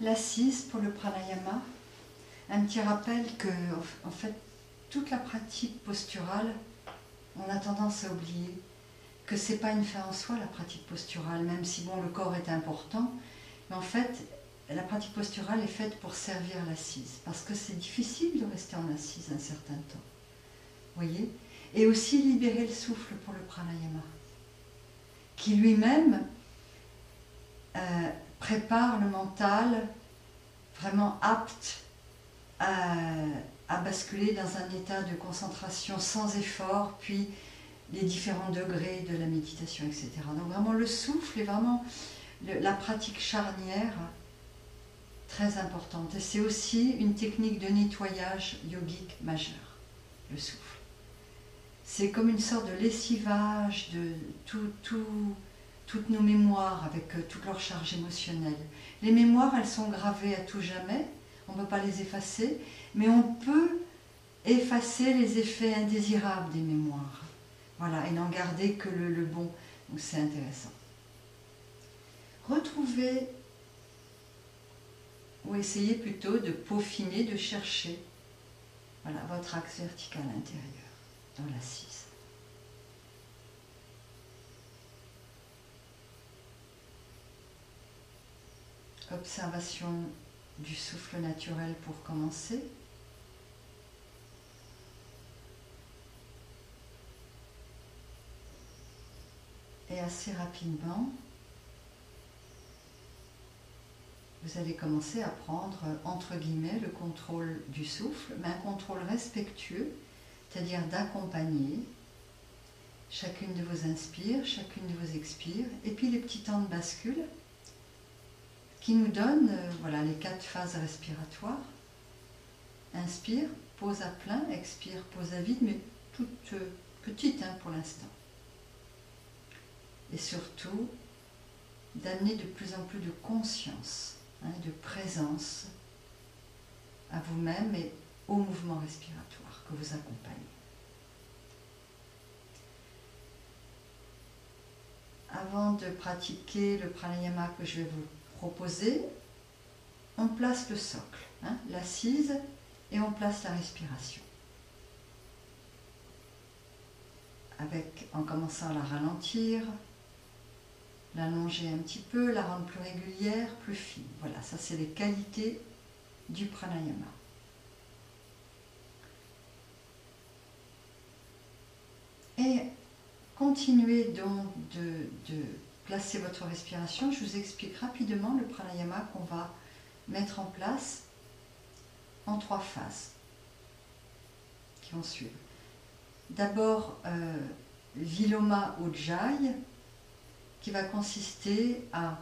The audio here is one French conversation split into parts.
l'assise pour le pranayama. Un petit rappel que, en fait, toute la pratique posturale, on a tendance à oublier que ce n'est pas une fin en soi, la pratique posturale, même si bon, le corps est important. Mais en fait, la pratique posturale est faite pour servir l'assise, parce que c'est difficile de rester en assise un certain temps. Vous voyez? Et aussi libérer le souffle pour le pranayama, qui lui-même prépare le mental vraiment apte à basculer dans un état de concentration sans effort, puis les différents degrés de la méditation, etc. Donc vraiment le souffle est vraiment la pratique charnière très importante. Et c'est aussi une technique de nettoyage yogique majeur, le souffle. C'est comme une sorte de lessivage de toutes nos mémoires avec toute leur charge émotionnelle. Les mémoires, elles sont gravées à tout jamais, on ne peut pas les effacer, mais on peut effacer les effets indésirables des mémoires. Voilà, et n'en garder que le bon. Donc c'est intéressant. Retrouvez, ou essayez plutôt de peaufiner, de chercher, voilà, votre axe vertical intérieur dans l'assise. Observation du souffle naturel pour commencer. Et assez rapidement, vous allez commencer à prendre, entre guillemets, le contrôle du souffle, mais un contrôle respectueux, c'est-à-dire d'accompagner chacune de vos inspires, chacune de vos expires, et puis les petits temps de bascule qui nous donnent voilà, les 4 phases respiratoires. Inspire, pause à plein, expire, pause à vide, mais toute petite pour l'instant. Et surtout, d'amener de plus en plus de conscience, de présence à vous-même et au mouvement respiratoire que vous accompagne. Avant de pratiquer le pranayama que je vais vous proposer, on place le socle, l'assise, et on place la respiration. En commençant à la ralentir, l'allonger un petit peu, la rendre plus régulière, plus fine. Voilà, ça c'est les qualités du pranayama. Et continuez donc de placer votre respiration. Je vous explique rapidement le pranayama qu'on va mettre en place en 3 phases qui vont suivre. D'abord, Viloma Ujjayi, qui va consister à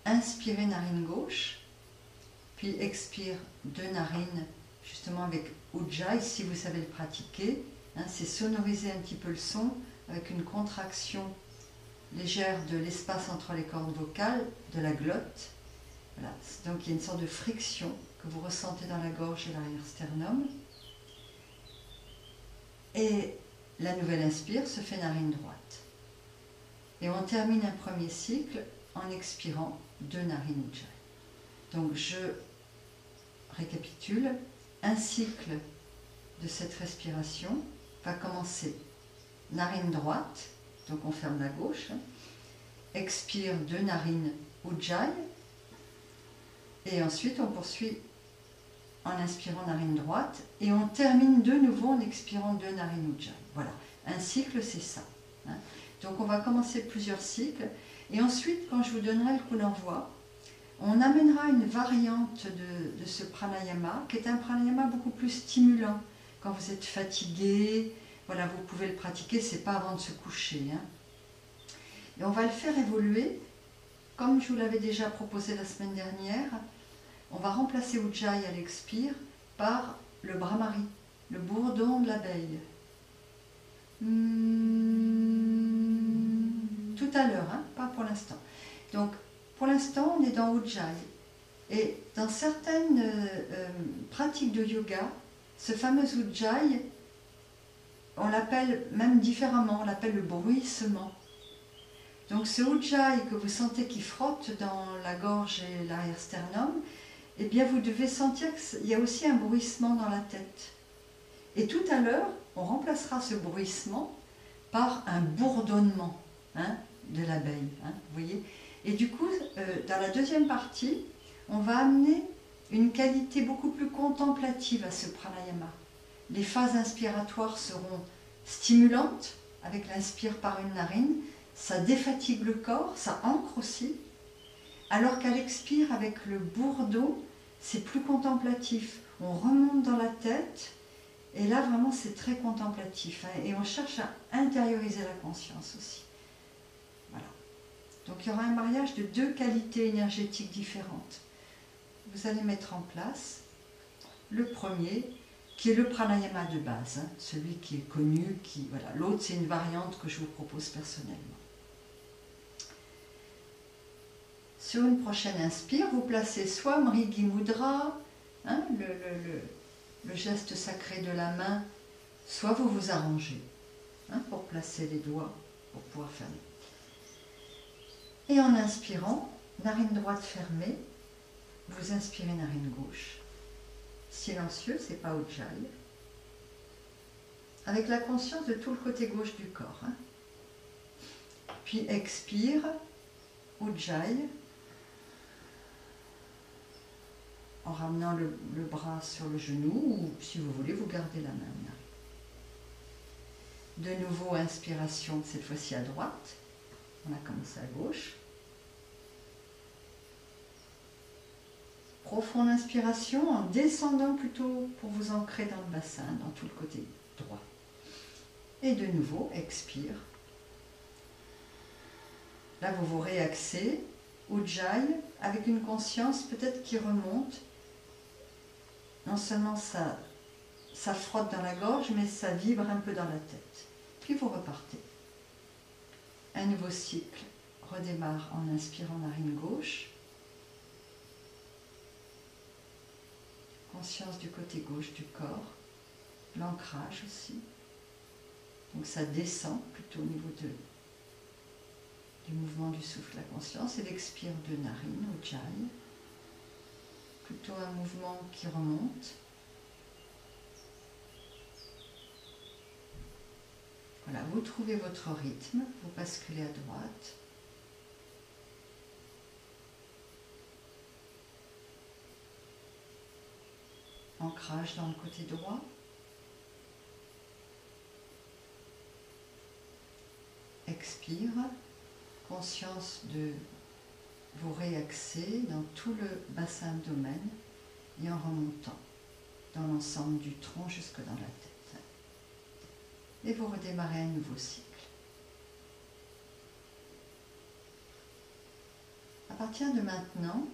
inspirer narine gauche, puis expire 2 narines, justement avec Ujjayi, si vous savez le pratiquer. C'est sonoriser un petit peu le son avec une contraction légère de l'espace entre les cordes vocales, de la glotte. Voilà. Donc il y a une sorte de friction que vous ressentez dans la gorge et l'arrière-sternum. Et la nouvelle inspire se fait narine droite. Et on termine un premier cycle en expirant 2 narines Ujjayi. Donc je récapitule. Un cycle de cette respiration va commencer narine droite, donc on ferme la gauche, expire 2 narines Ujjayi, et ensuite on poursuit en inspirant narine droite, et on termine de nouveau en expirant 2 narines Ujjayi. Voilà, un cycle c'est ça. Donc on va commencer plusieurs cycles, et ensuite quand je vous donnerai le coup d'envoi, on amènera une variante de ce pranayama, qui est un pranayama beaucoup plus stimulant. Quand vous êtes fatigué, voilà, vous pouvez le pratiquer, c'est pas avant de se coucher. Et on va le faire évoluer, comme je vous l'avais déjà proposé la semaine dernière. On va remplacer Ujjayi à l'expire par le Brahmari, le bourdon de l'abeille. Tout à l'heure, pas pour l'instant. Donc, pour l'instant, on est dans Ujjayi. Et dans certaines pratiques de yoga, ce fameux Ujjayi, on l'appelle même différemment, on l'appelle le bruissement. Donc ce ujjayi que vous sentez qui frotte dans la gorge et l'arrière-sternum, eh bien vous devez sentir qu'il y a aussi un bruissement dans la tête. Et tout à l'heure, on remplacera ce bruissement par un bourdonnement, hein, de l'abeille, hein, vous voyez. Et du coup, dans la deuxième partie, on va amener une qualité beaucoup plus contemplative à ce pranayama. Les phases inspiratoires seront stimulantes, avec l'inspire par une narine, ça défatigue le corps, ça ancre aussi, alors qu'à l'expire, avec le bourdon, c'est plus contemplatif. On remonte dans la tête, et là vraiment c'est très contemplatif, hein, et on cherche à intérioriser la conscience aussi. Voilà. Donc il y aura un mariage de deux qualités énergétiques différentes. Vous allez mettre en place le premier, qui est le pranayama de base, hein, celui qui est connu, voilà. L'autre c'est une variante que je vous propose personnellement. Sur une prochaine inspire, vous placez soit Mrigi Mudra, hein, le geste sacré de la main, soit vous vous arrangez, hein, pour placer les doigts, pour pouvoir fermer. Et en inspirant, narine droite fermée, vous inspirez narine gauche. Silencieux, c'est pas ujjayi. Avec la conscience de tout le côté gauche du corps. Hein. Puis expire, ujjayi, en ramenant le bras sur le genou, ou si vous voulez, vous gardez la main. De nouveau, inspiration, cette fois-ci à droite. On a commencé à gauche. Profonde inspiration en descendant plutôt pour vous ancrer dans le bassin, dans tout le côté droit. Et de nouveau, expire. Là, vous vous réaxez, ujjayi, avec une conscience peut-être qui remonte. Non seulement ça frotte dans la gorge, mais ça vibre un peu dans la tête. Puis vous repartez. Un nouveau cycle redémarre en inspirant narine gauche. Conscience du côté gauche du corps. L'ancrage aussi. Donc ça descend plutôt au niveau du mouvement du souffle, la conscience. Et l'expire de narine, ujjayi. Plutôt un mouvement qui remonte. Voilà, vous trouvez votre rythme, vous basculez à droite. Ancrage dans le côté droit. Expire, conscience de vous réaxer dans tout le bassin abdomen et en remontant dans l'ensemble du tronc jusque dans la tête. Et vous redémarrez un nouveau cycle. À partir de maintenant,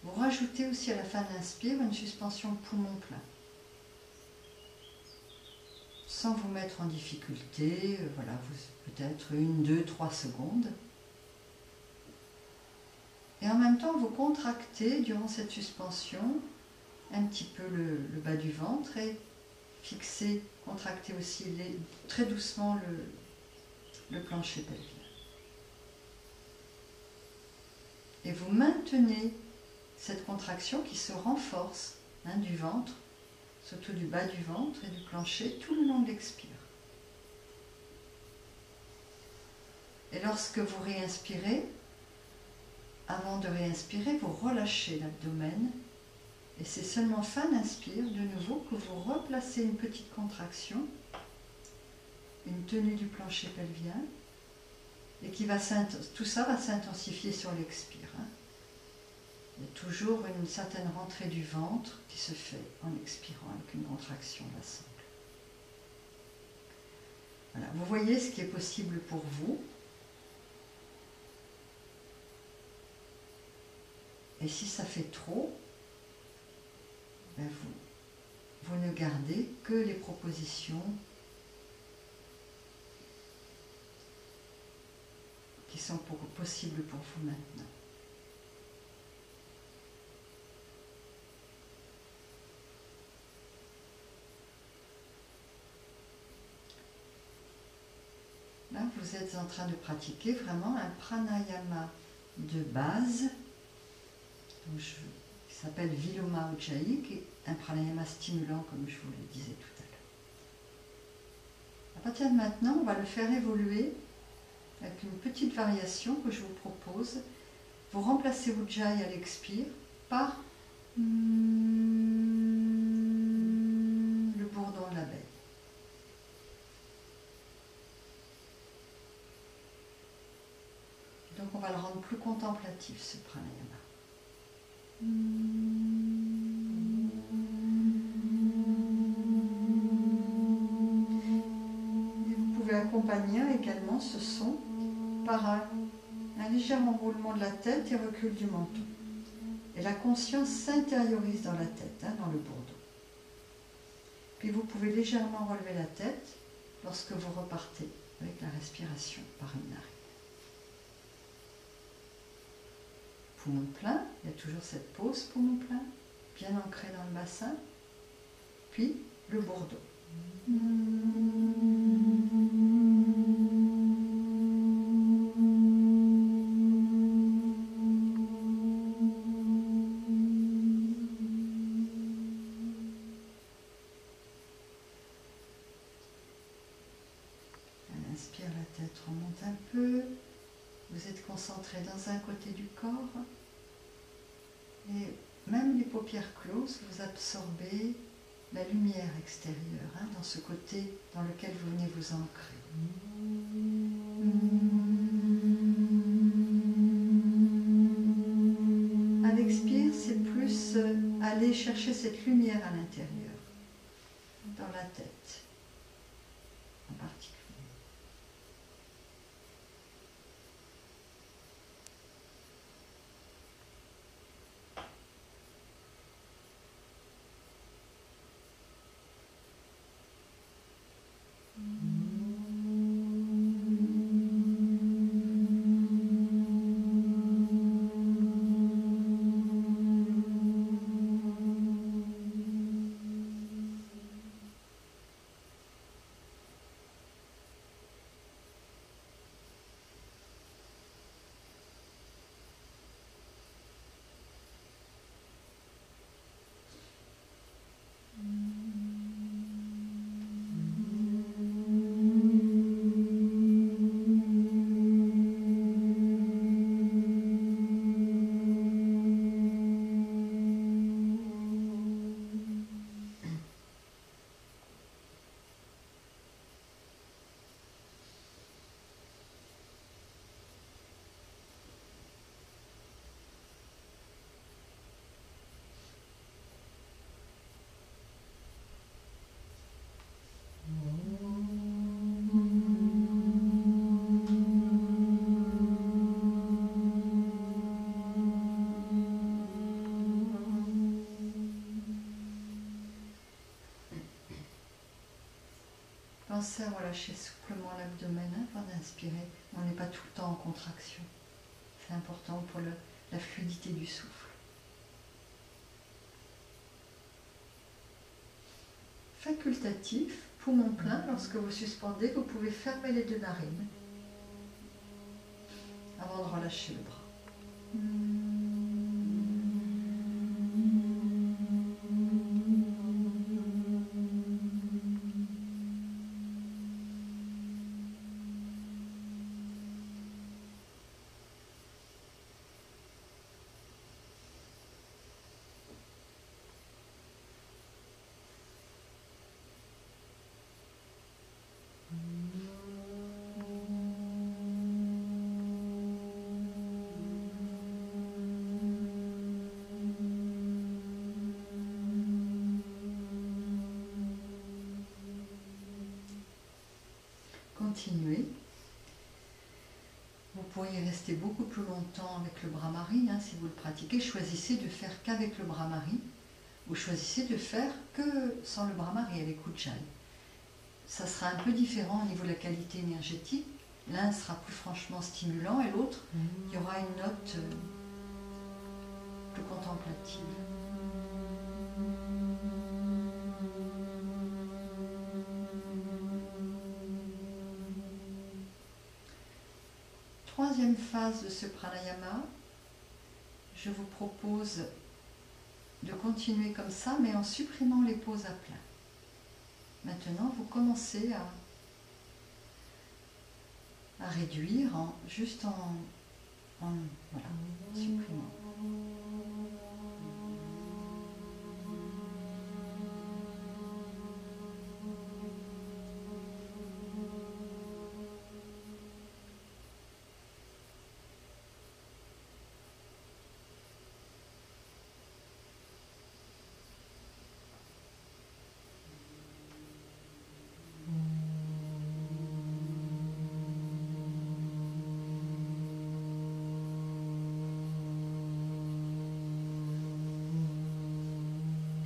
vous rajoutez aussi à la fin de l'inspire une suspension poumon plein. Sans vous mettre en difficulté, voilà, peut-être 1, 2, 3 secondes. Et en même temps, vous contractez durant cette suspension un petit peu le bas du ventre et fixez, contractez aussi très doucement le plancher pelvien. Et vous maintenez cette contraction qui se renforce, hein, du ventre, surtout du bas du ventre et du plancher, tout le long de l'expire. Et lorsque vous réinspirez, avant de réinspirer, vous relâchez l'abdomen et c'est seulement fin d'inspire, de nouveau, que vous replacez une petite contraction, une tenue du plancher pelvien, et tout ça va s'intensifier sur l'expire. Hein. Il y a toujours une certaine rentrée du ventre qui se fait en expirant avec une contraction de la sangle. Voilà, vous voyez ce qui est possible pour vous. Et si ça fait trop, ben vous ne gardez que les propositions qui sont possibles pour vous maintenant. Là, vous êtes en train de pratiquer vraiment un pranayama de base, donc qui s'appelle Viloma Ujjayi, qui est un pranayama stimulant, comme je vous le disais tout à l'heure. À partir de maintenant, on va le faire évoluer avec une petite variation que je vous propose. Vous remplacez Ujjayi à l'expire par le bourdon de l'abeille. Donc on va le rendre plus contemplatif, ce pranayama. Et vous pouvez accompagner également ce son par un léger enroulement de la tête et recul du menton. Et la conscience s'intériorise dans la tête, dans le bourdon. Puis vous pouvez légèrement relever la tête lorsque vous repartez avec la respiration par une narine. Poumon plein, il y a toujours cette pause poumon plein, bien ancré dans le bassin, puis le bourdon. Inspire, la tête remonte un peu. Vous êtes concentré dans un côté du corps. Et même les paupières closes, vous absorbez la lumière extérieure, dans ce côté dans lequel vous venez vous ancrer. À l'expire, c'est plus aller chercher cette lumière à l'intérieur, dans la tête en particulier. Pensez à relâcher souplement l'abdomen avant d'inspirer. On n'est pas tout le temps en contraction. C'est important pour la fluidité du souffle. Facultatif, poumon plein, lorsque vous suspendez, vous pouvez fermer les deux narines avant de relâcher le bras. Continuez. Vous pourriez rester beaucoup plus longtemps avec le Brahmari, si vous le pratiquez. Choisissez de faire qu'avec le Brahmari, ou choisissez de faire que sans le Brahmari, avec Ujjayi. Ça sera un peu différent au niveau de la qualité énergétique. L'un sera plus franchement stimulant et l'autre, il y aura une note plus contemplative. troisième phase de ce pranayama, je vous propose de continuer comme ça, mais en supprimant les pauses à plat. Maintenant, vous commencez à réduire juste en voilà, supprimant.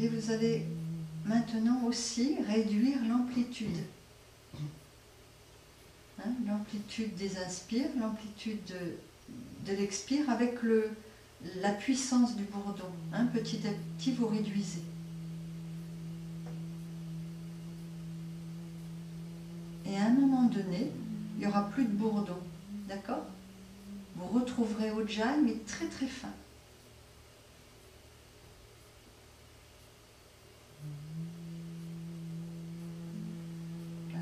Et vous allez maintenant aussi réduire l'amplitude. L'amplitude des inspires, l'amplitude de l'expire avec la puissance du bourdon. Petit à petit, vous réduisez. Et à un moment donné, il n'y aura plus de bourdon. D'accord? Vous retrouverez Ujjayi, mais très très fin.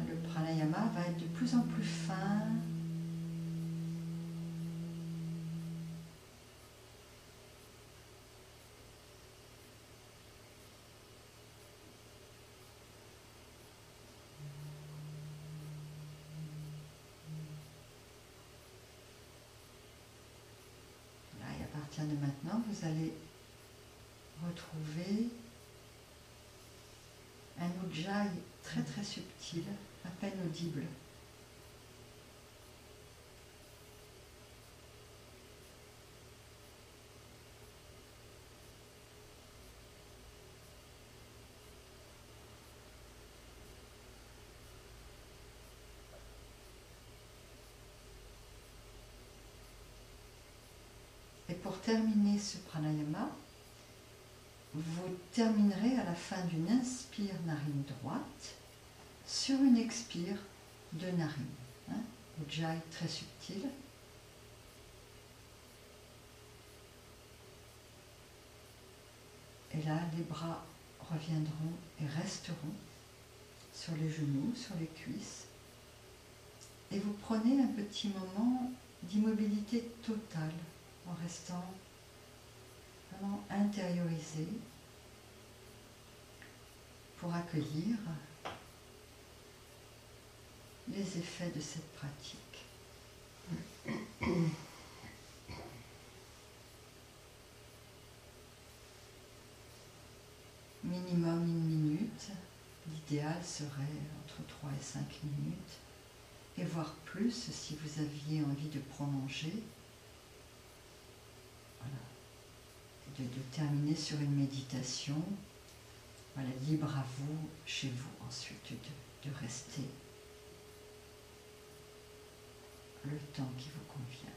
Le pranayama va être de plus en plus fin. Et à partir de maintenant, vous allez retrouver un Ujjayi très très subtil, à peine audible. Et pour terminer ce pranayama, vous terminerez à la fin d'une inspire narine droite sur une expire de narine. Ujjayi très subtil. Et là, les bras reviendront et resteront sur les genoux, sur les cuisses. Et vous prenez un petit moment d'immobilité totale en restant vraiment intériorisé pour accueillir les effets de cette pratique. Minimum 1 minute, l'idéal serait entre 3 et 5 minutes, et voire plus si vous aviez envie de prolonger. Voilà. De terminer sur une méditation. Voilà, libre à vous, chez vous, ensuite de rester le temps qui vous convient.